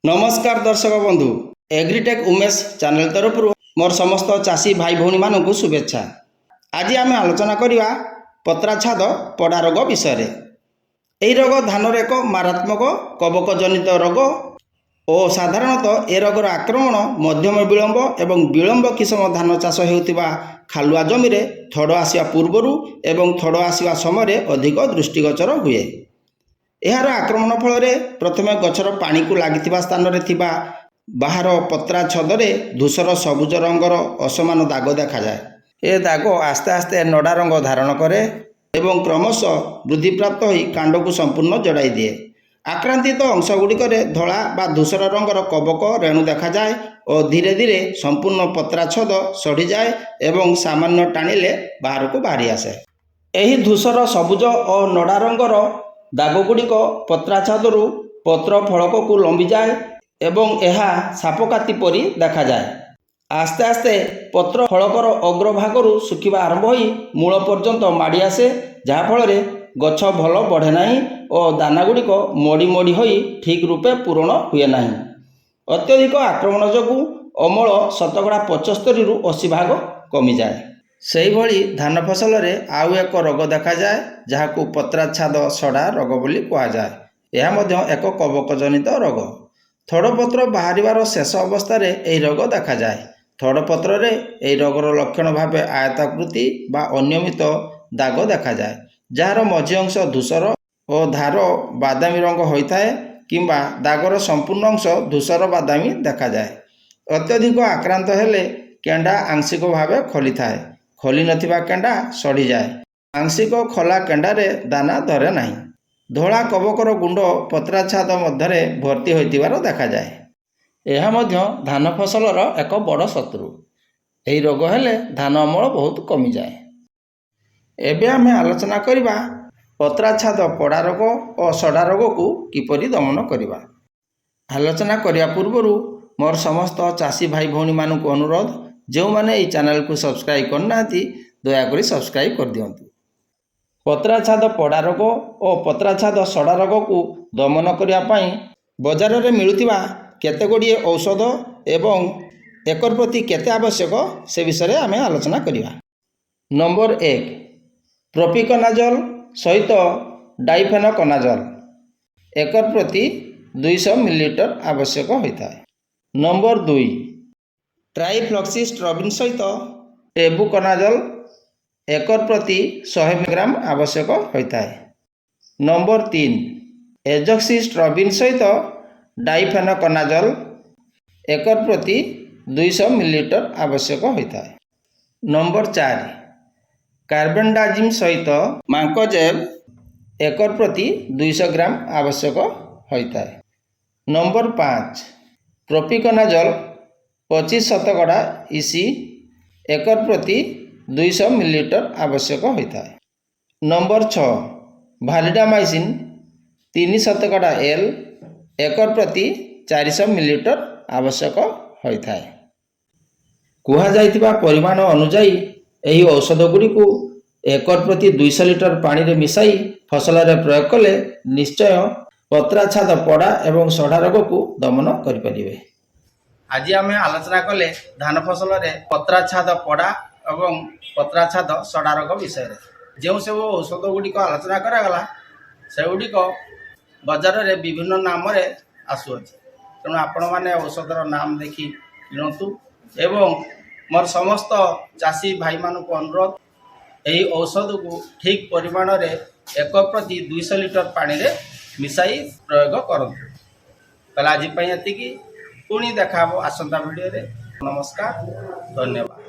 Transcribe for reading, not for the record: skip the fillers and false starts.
नमस्कार दर्शक बंधु एग्रीटेक उमेश चैनल तरफ मोर समस्त चाषी भाई भौणी मानक शुभेच्छा। आज आम आलोचना करवा पत्राछाद पड़ा रोग विषय। यह रोग धानर एक मारात्मक कवक जनित रोग और साधारणतः ए रोगर आक्रमण मध्यम विलंब एवं विलंब किसम धान चाष होता खालुआ जमी थड़ आसवा पूर्वर एवं थड़ आसवा समय अधिक दृष्टिगोचर हुए। यार आक्रमण फल प्रथमे गछर पानी को लगी स्थान में बाहर पत्रा छदरे धूसर सबुज रंगर असमान दाग देखा जाए। ए दाग आस्ते आस्ते नडा रंग धारण करे एवं क्रमश वृद्धि प्राप्त हो कांड को संपूर्ण जड़ाई दिए। आक्रांतित अंशगुड़िक धला बा धूसर रंगर कवक रेणु देखा जाए और धीरे धीरे संपूर्ण पत्रा छद सड़ी जाए एवं सामान्य टाणिले बाहर को बाहरी आसे। यही धूसर सबुज और नडा रंगर दागगुड़िक पत्राछादरू पत्र फड़क को लंबी जाए एवं यह सापकाती परी देखा जाए। आस्ते आस्ते पत्र फड़कर अग्रभागरू सुखिबा आरंभ हो मूल पर्यंत माड़ी आसे, जहाँफल गछ भल बढ़े नहीं और दानागुड़िक मोड़ी मोड़ी हो ठीक रूपे पूरण हुए नहीं। अत्यधिक आक्रमण जोगु अमल शतकड़ा 75 ରୁ 80 भाग कमी जाए। सही भली धान फसल रे आउ एक रोग देखा जाए जहां पत्राछाद सड़ा रोग बोली कहा जाए। यह मध्य एक कवक जनित रोग। थड़पत्र बाहर शेष अवस्था यह रोग देखा जाए। थड़पत्र रे यह रोगर लक्षण भाव आयताकृति बा अनियमित दाग देखा जाए, जार मझी अंश धूसर और धार बादामी रंग होता है किंबा दागर संपूर्ण अंश धूसर बादामी देखा जाए। अत्यधिक आक्रांत हेले केंडा आंशिक भाव खोली थाए, खोली नथिबा केंडा सड़ी जाए। आंशिक खोला केंडारे दाना धरे नहीं। धोला कवकर गुंड पत्राछाद मध्य भर्ती होइतिबार देखा जाए। यह मध्य धान फसलर एक बड़ शत्रु। यही रोग हेले धान अमल बहुत कमी जाए। एबे आमे आलोचना करिबा पत्राछाद पड़ा रोग और सड़ा रोग को किपरि दमन करिबा। आलोचना करिया पूर्वरु मोर समस्त चाषी भाई भौणी मानक अनुरोध, जो माने ये चैनल को सब्सक्राइब करना दयाकोरी सब्सक्राइब कर दियंतु। पत्राछाद पड़ा रोग और पत्राछाद सड़ा रोग को दमन करने बजार में मिलुथिबा केते गुड़िए औषध एवं एकर प्रति केते आवश्यक से विषय आम आलोचना करिबा। नंबर 1 प्रोपिकनाजल सहित डाइफेनोकनाजल एकर प्रति 200 मिलीलीटर आवश्यक होता है। नंबर 2 ट्राइफ्लॉक्सीस्ट्रोबिन सहित टेबुकनाजल एकर प्रति 100 ग्राम आवश्यक होता है। नंबर 3 एजोक्सिस्ट्रोबिन सहित डाइफेनोकनाजल एकर प्रति 200 मिलीलीटर आवश्यक होता है। नंबर 4 कार्बेंडाजिम सहित मांकोजेब एकर प्रति 200 ग्राम आवश्यक होता है। नंबर 5 प्रोपिकनाजल 25 शतकड़ा इसी एकर प्रति 200 मिलीलीटर आवश्यक होता है। नंबर 6 भालिडामाइसिन 3 शतकड़ा एल एकर प्रति 400 मिलीलीटर आवश्यक होता है। कुहा जाइतिबा परिमाण अनुसार यही औषध गुड़ी को एकर प्रति 200 लिटर पानी रे मिसाई फसल रे प्रयोग कले निश्चय पत्राछाद पड़ा एवं सड़ा रोग को दमन करें। आज आम आलोचना कले धान फसल रे पत्राछाद पड़ा एवं पत्राछाद सड़ा रोग विषय। जो सब औषध गुड़िक आलोचना करागला से गुड़िक बजार रे विभिन्न नाम रे आसुअछि, तेणु आपण माने औषधर नाम देखि किणतु एवं मोर समस्त चाषी भाई मानक अनुरोध यही औषध को ठीक परिमाण रे एक प्रति 200 लिटर पानी रे मिसाई प्रयोग करंतु। ताले आज पई एतिकी पुणी देखा आसंता वीडियो रे। नमस्कार, धन्यवाद।